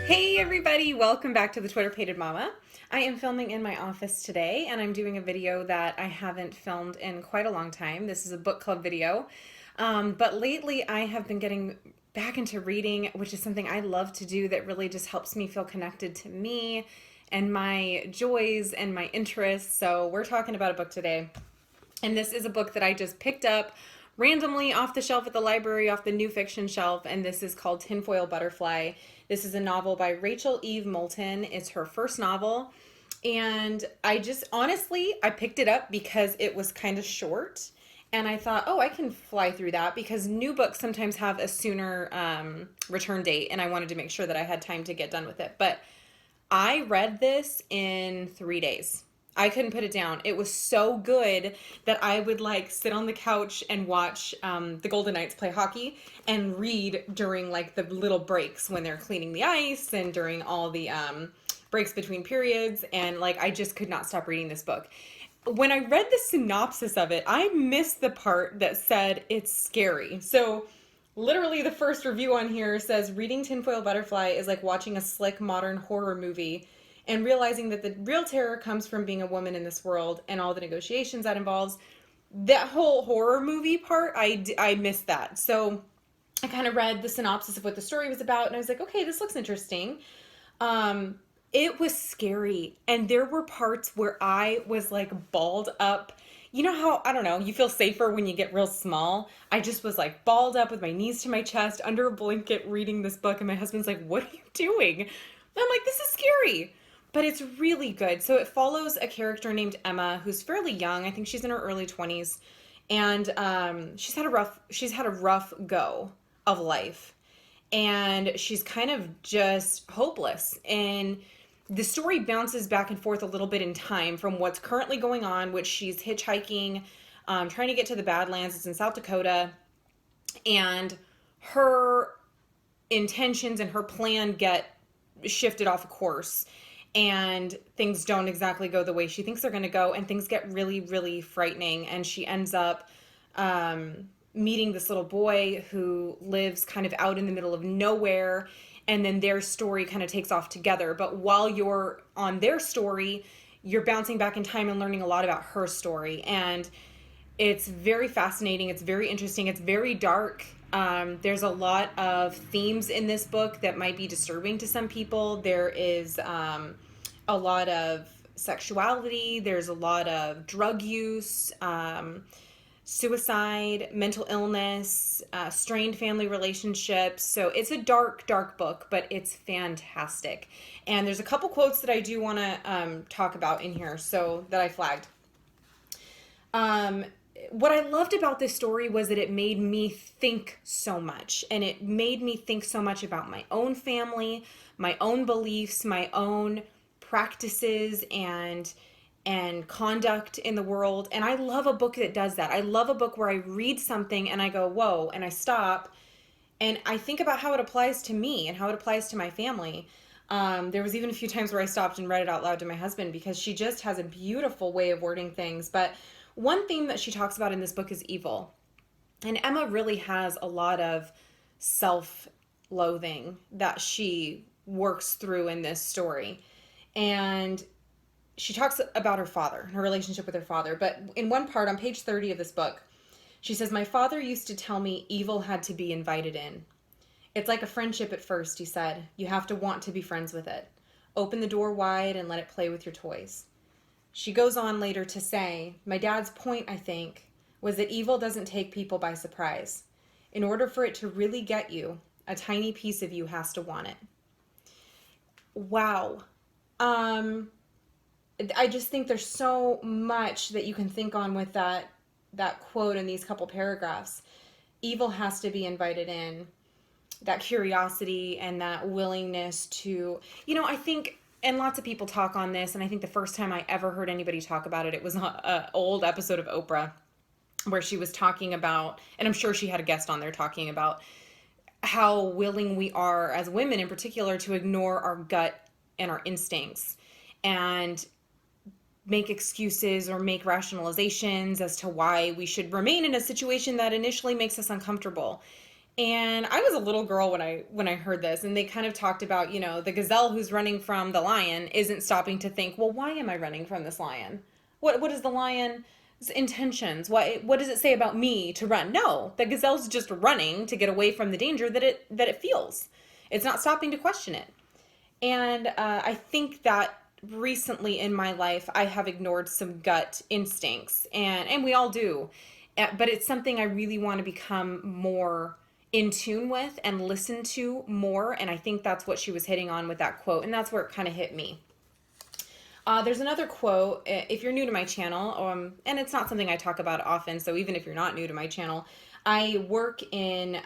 Hey everybody, welcome back to the Twitter Pated Mama. I am filming in my office today and I'm doing a video that I haven't filmed in quite a long time. This is a book club video. But lately I have been getting back into reading, which is something I love to do that really just helps me feel connected to me and my joys and my interests. So we're talking about a book today. And this is a book that I just picked up randomly off the shelf at the library, off the new fiction shelf, and this is called Tinfoil Butterfly. This is a novel by Rachel Eve Moulton. It's her first novel, and I just honestly, I picked it up because it was kind of short, and I thought, oh, I can fly through that because new books sometimes have a sooner return date, and I wanted to make sure that I had time to get done with it. But I read this in 3 days. I couldn't put it down. It was so good that I would like sit on the couch and watch the Golden Knights play hockey and read during like the little breaks when they're cleaning the ice and during all the breaks between periods. And like, I just could not stop reading this book. When I read the synopsis of it, I missed the part that said it's scary. So literally the first review on here says, reading Tinfoil Butterfly is like watching a slick modern horror movie and realizing that the real terror comes from being a woman in this world and all the negotiations that involves. That whole horror movie part, I missed that. So I kind of read the synopsis of what the story was about, and I was like, okay, this looks interesting. It was scary, and there were parts where I was like balled up. You know how, I don't know, you feel safer when you get real small? I just was like balled up with my knees to my chest under a blanket reading this book, and my husband's like, what are you doing? And I'm like, this is scary. But it's really good. So it follows a character named Emma who's fairly young. I think she's in her early 20s, and she's had a rough go of life, and she's kind of just hopeless. And the story bounces back and forth a little bit in time from what's currently going on, which she's hitchhiking, trying to get to the Badlands. It's in South Dakota, and her intentions and her plan get shifted off course, and things don't exactly go the way she thinks they're going to go, and things get really, really frightening. And she ends up meeting this little boy who lives kind of out in the middle of nowhere, and then their story kind of takes off together. But while you're on their story, you're bouncing back in time and learning a lot about her story. And it's very fascinating. It's very interesting. It's very dark. There's a lot of themes in this book that might be disturbing to some people. There is a lot of sexuality. There's a lot of drug use, suicide, mental illness, strained family relationships. So it's a dark, dark book, but it's fantastic. And there's a couple quotes that I do want to talk about in here, so that I flagged. What I loved about this story was that it made me think so much, and it made me think so much about my own family, my own beliefs, my own practices and conduct in the world. And I love a book that does that. I love a book where I read something and I go, whoa, and I stop and I think about how it applies to me and how it applies to my family. There was even a few times where I stopped and read it out loud to my husband because she just has a beautiful way of wording things. But one theme that she talks about in this book is evil. And Emma really has a lot of self-loathing that she works through in this story. And she talks about her father, her relationship with her father. But in one part on page 30 of this book, she says, my father used to tell me evil had to be invited in. It's like a friendship at first, he said. You have to want to be friends with it. Open the door wide and let it play with your toys. She goes on later to say, my dad's point, I think, was that evil doesn't take people by surprise. In order for it to really get you, a tiny piece of you has to want it. Wow. I just think there's so much that you can think on with that quote in these couple paragraphs. Evil has to be invited in. That curiosity and that willingness to, I think, and lots of people talk on this, and I think the first time I ever heard anybody talk about it, it was an old episode of Oprah where she was talking about, and I'm sure she had a guest on there talking about how willing we are as women in particular to ignore our gut and our instincts and make excuses or make rationalizations as to why we should remain in a situation that initially makes us uncomfortable. And I was a little girl when I heard this, and they kind of talked about, the gazelle who's running from the lion isn't stopping to think, well, why am I running from this lion? What is the lion's intentions? What does it say about me to run? No, the gazelle's just running to get away from the danger that it feels. It's not stopping to question it. And I think that recently in my life, I have ignored some gut instincts, and we all do. But it's something I really want to become more in tune with and listen to more. And I think that's what she was hitting on with that quote. And that's where it kind of hit me. There's another quote. If you're new to my channel, and it's not something I talk about often, so even if you're not new to my channel, I work in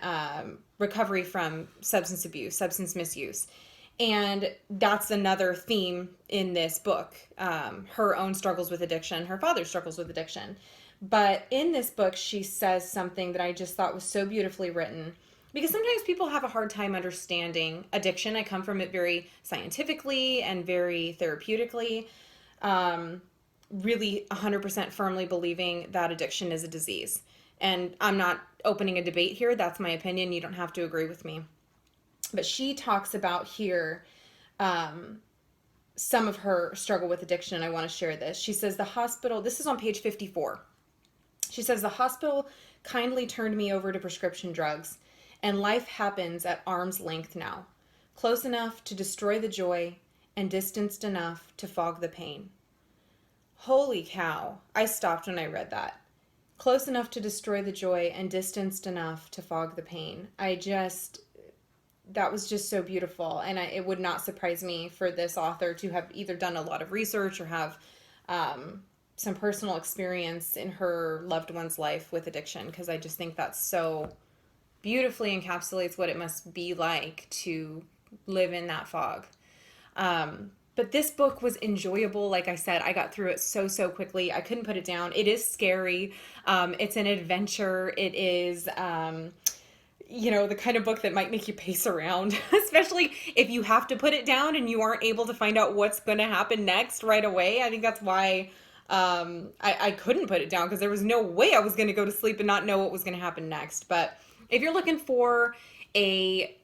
recovery from substance abuse, substance misuse. And that's another theme in this book. Her own struggles with addiction, her father's struggles with addiction. But in this book, she says something that I just thought was so beautifully written. Because sometimes people have a hard time understanding addiction. I come from it very scientifically and very therapeutically. Really 100% firmly believing that addiction is a disease. And I'm not opening a debate here. That's my opinion. You don't have to agree with me. But she talks about here some of her struggle with addiction, and I want to share this. She says, the hospital, this is on page 54. She says, the hospital kindly turned me over to prescription drugs, and life happens at arm's length now, close enough to destroy the joy and distanced enough to fog the pain. Holy cow, I stopped when I read that. Close enough to destroy the joy and distanced enough to fog the pain. That was just so beautiful, and it would not surprise me for this author to have either done a lot of research or have some personal experience in her loved one's life with addiction, because I just think that so beautifully encapsulates what it must be like to live in that fog. But this book was enjoyable. Like I said, I got through it so quickly. I couldn't put it down. It is scary. It's an adventure. It is... the kind of book that might make you pace around, especially if you have to put it down and you aren't able to find out what's going to happen next right away. I think that's why I couldn't put it down, because there was no way I was going to go to sleep and not know what was going to happen next. But if you're looking for a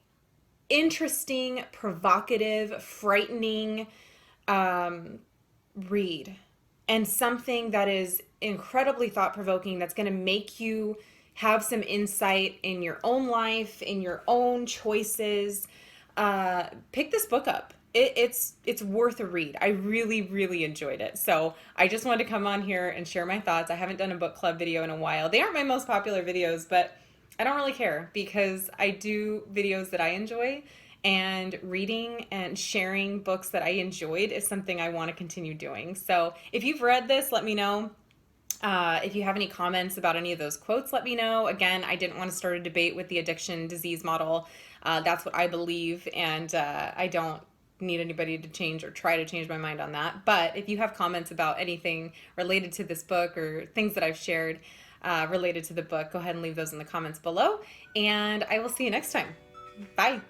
interesting, provocative, frightening read, and something that is incredibly thought-provoking, that's going to make you have some insight in your own life, in your own choices, pick this book up. It's worth a read. I really enjoyed it. So I just wanted to come on here and share my thoughts. I haven't done a book club video in a while. They aren't my most popular videos, but I don't really care, because I do videos that I enjoy, and reading and sharing books that I enjoyed is something I want to continue doing. So if you've read this, let me know. If you have any comments about any of those quotes, let me know. Again, I didn't want to start a debate with the addiction disease model. That's what I believe, and I don't need anybody to change or try to change my mind on that. But if you have comments about anything related to this book or things that I've shared related to the book, go ahead and leave those in the comments below, and I will see you next time. Bye.